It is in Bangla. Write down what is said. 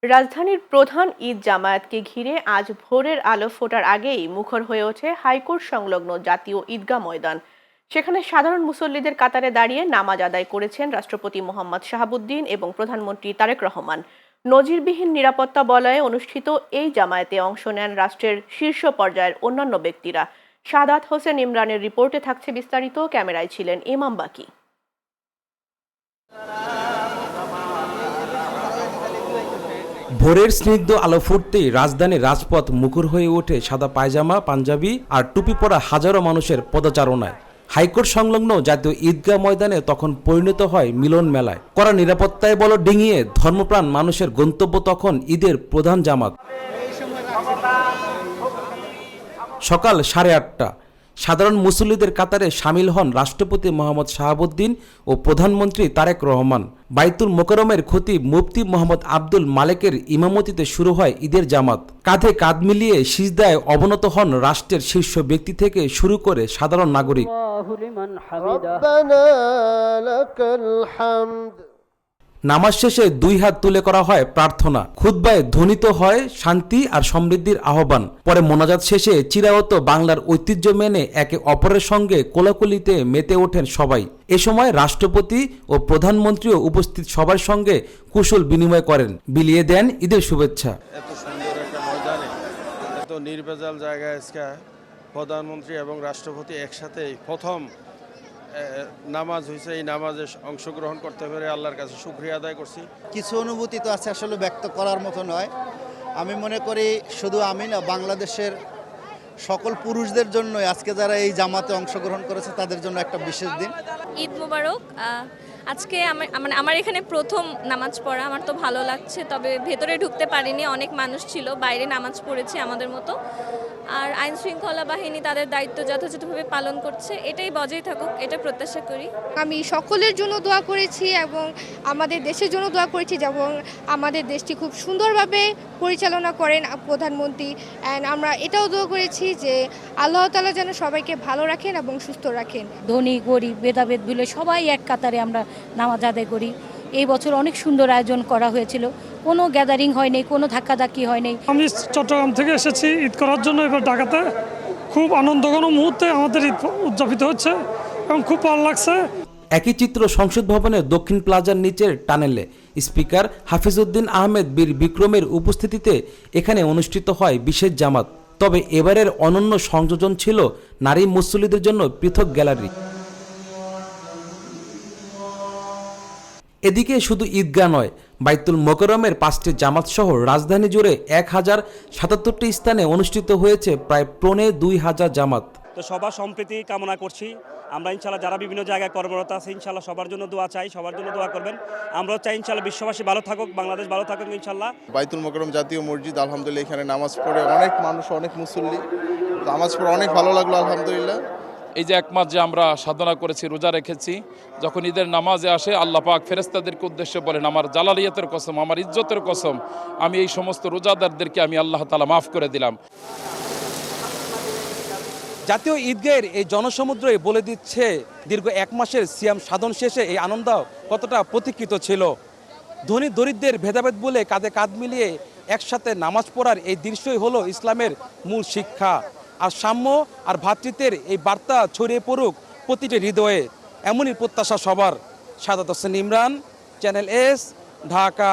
রাজধানীর প্রধান ঈদ জামায়াতকে ঘিরে আজ ভোরের আলো ফোটার আগেই মুখর হয়ে ওঠে হাইকোর্ট সংলগ্ন জাতীয় ঈদগাহ ময়দান। সেখানে সাধারণ মুসল্লিদের কাতারে দাঁড়িয়ে নামাজ আদায় করেছেন রাষ্ট্রপতি মোহাম্মদ শাহাবুদ্দিন এবং প্রধানমন্ত্রী তারেক রহমান। নজিরবিহীন নিরাপত্তা বলয়ে অনুষ্ঠিত এই জামায়াতে অংশ নেন রাষ্ট্রের শীর্ষ পর্যায়ের অন্যান্য ব্যক্তিরা। সাদাত হোসেন ইমরানের রিপোর্টে থাকছে বিস্তারিত। ক্যামেরায় ছিলেন ইমাম বাকি। ভোরের স্নিগ্ধ আলো ফুটতেই রাজধানীর রাজপথ মুখর হয়ে ওঠে সাদা পায়জামা, পাঞ্জাবি আর টুপি পরা হাজারো মানুষের পদচারণায়। হাইকোর্ট সংলগ্ন জাতীয় ঈদগাহ ময়দানে তখন পরিণত হয় মিলন মেলায়। কড়া নিরাপত্তায় বল ডিঙিয়ে ধর্মপ্রাণ মানুষের গন্তব্য তখন ঈদের প্রধান জামাত। সকাল 8:30। সাধারণ মুসল্লিদের কাতারে সামিল হন রাষ্ট্রপতি মোহাম্মদ শাহাবুদ্দিন ও প্রধানমন্ত্রী তারেক রহমান। বাইতুল মোকাররমের খতিব মুফতি মোহাম্মদ আব্দুল মালেকের ইমামতিতে শুরু হয় ঈদের জামাত। কাঁধে কাঁধ মিলিয়ে সিজদায় অবনত হন রাষ্ট্রের শীর্ষ ব্যক্তি থেকে শুরু করে সাধারণ নাগরিক। নামাজ শেষে দুই হাত তুলে করা হয় প্রার্থনা। খুতবায় ধ্বনিত হয় শান্তি আর সমৃদ্ধির আহ্বান। পরে মোনাজাত শেষে চিরায়ত বাংলার ঐতিহ্য মেনে একে অপরের সঙ্গে কোলাকুলিতে মেতে ওঠেন সবাই। এ সময় রাষ্ট্রপতি ও প্রধানমন্ত্রীও উপস্থিত সবার সঙ্গে কুশল বিনিময় করেন, বিলিয়ে দেন ঈদের শুভেচ্ছা। এত সুন্দর একটা ময়দানে এত নির্ভেজাল জায়গায় আজকে প্রধানমন্ত্রী এবং রাষ্ট্রপতি একসাথে প্রথম নামাজ হয়েছে। এই নামাজে অংশগ্রহণ করতে পেরে আল্লাহর কাছে শুকরিয়া আদায় করছি। কিছু অনুভূতি তো আছে, আসলে ব্যক্ত করার মতো নয়। আমি মনে করি শুধু আমি না, বাংলাদেশের সকল পুরুষদের জন্য আজকে যারা এই জামাতে অংশগ্রহণ করেছে তাদের জন্য একটা বিশেষ দিন। ঈদ মোবারক। আজকে আমার এখানে প্রথম নামাজ পড়া, আমার তো ভালো লাগছে। তবে ভেতরে ঢুকতে পারিনি, অনেক মানুষ ছিল, বাইরে নামাজ পড়েছে আমাদের মতো। আর আইন শৃঙ্খলা বাহিনী তাদের দায়িত্ব যথাযথভাবে পালন করছে, এটাই বজায় থাকুক, এটা প্রত্যাশা করি। আমি সকলের জন্য দোয়া করেছি এবং আমাদের দেশের জন্য দোয়া করেছি, যেমন আমাদের দেশটি খুব সুন্দরভাবে পরিচালনা করেন প্রধানমন্ত্রী। অ্যান্ড আমরা এটাও দোয়া করেছি যে আল্লাহ তাআলা যেন সবাইকে ভালো রাখেন এবং সুস্থ রাখেন। ধনী গরিব ভেদাভেদ ভুলে সবাই এক কাতারে আমরা নামাজ আদায় করি। এই বছর অনেক সুন্দর আয়োজন করা হয়েছিল, কোনো গ্যাদারিং হয়নি, কোনো ধাক্কাধাক্কি হয়নি। আমি চট্টগ্রাম থেকে এসেছি ঈদ করার জন্য। এবার ঢাকাতে খুব আনন্দঘন মুহূর্তে আমাদের ঈদ উদযাপিত হচ্ছে এবং খুব ভালো লাগছে। একই চিত্র সংসদ ভবনের দক্ষিণ প্লাজার নিচের টানেলে স্পিকার হাফিজউদ্দিন আহমেদ বীর বিক্রমের উপস্থিতিতে এখানে অনুষ্ঠিত হয় বিশেষ জামাত। তবে এবারের অনন্য সংযোজন ছিল নারী মুসল্লিদের জন্য পৃথক গ্যালারি। এদিকে শুধু ঈদগাহ নয়, বাইতুল মোকাররমের 5টি জামাত সহ রাজধানী জুড়ে 1077টি স্থানে অনুষ্ঠিত হয়েছে প্রায় 2500 জামাত। তো সবার সম্প্রীতি কামনা করছি আমরা। ইনশাল্লাহ যারা বিভিন্ন জায়গায় কর্মরত আছে, ইনশাল্লাহ সবার জন্য দোয়া চাই, সবার জন্য দোয়া করবেন। আমরাও চাই ইনশাল্লাহ বিশ্ববাসী ভালো থাকুক, বাংলাদেশ ভালো থাকুক ইনশাল্লাহ। বাইতুল মোকাররম জাতীয় মসজিদ, আলহামদুলিল্লাহ এখানে নামাজ পড়ে অনেক মানুষ, অনেক মুসল্লি নামাজ পড়ে অনেক ভালো লাগলো আলহামদুলিল্লাহ। এই যে 1 মাস যে আমরা সাধনা করেছি, রোজা রেখেছি, যখন ঈদের নামাজে আসে আল্লাহ পাক ফেরেশতাদেরকে উদ্দেশ্যে বলেন, আমার জালালিয়াতের কসম, আমার ইজ্জতের কসম, আমি এই সমস্ত রোজাদারদেরকে আমি আল্লাহ তাআলা মাফ করে দিলাম। জাতীয় ঈদগাহের এই জনসমুদ্রই বলে দিচ্ছে দীর্ঘ 1 মাসের সিয়াম সাধন শেষে এই আনন্দ কতটা প্রতীক্ষিত ছিল। ধনী দরিদ্রের ভেদাভেদ বলে কাঁধে কাঁধ মিলিয়ে একসাথে নামাজ পড়ার এই দৃশ্যই হলো ইসলামের মূল শিক্ষা। আর সাম্য আর ভ্রাতৃত্বের এই বার্তা ছড়িয়ে পড়ুক প্রতিটি হৃদয়ে, এমনই প্রত্যাশা সবার। Sadat Hossain Imran, channel S, Dhaka.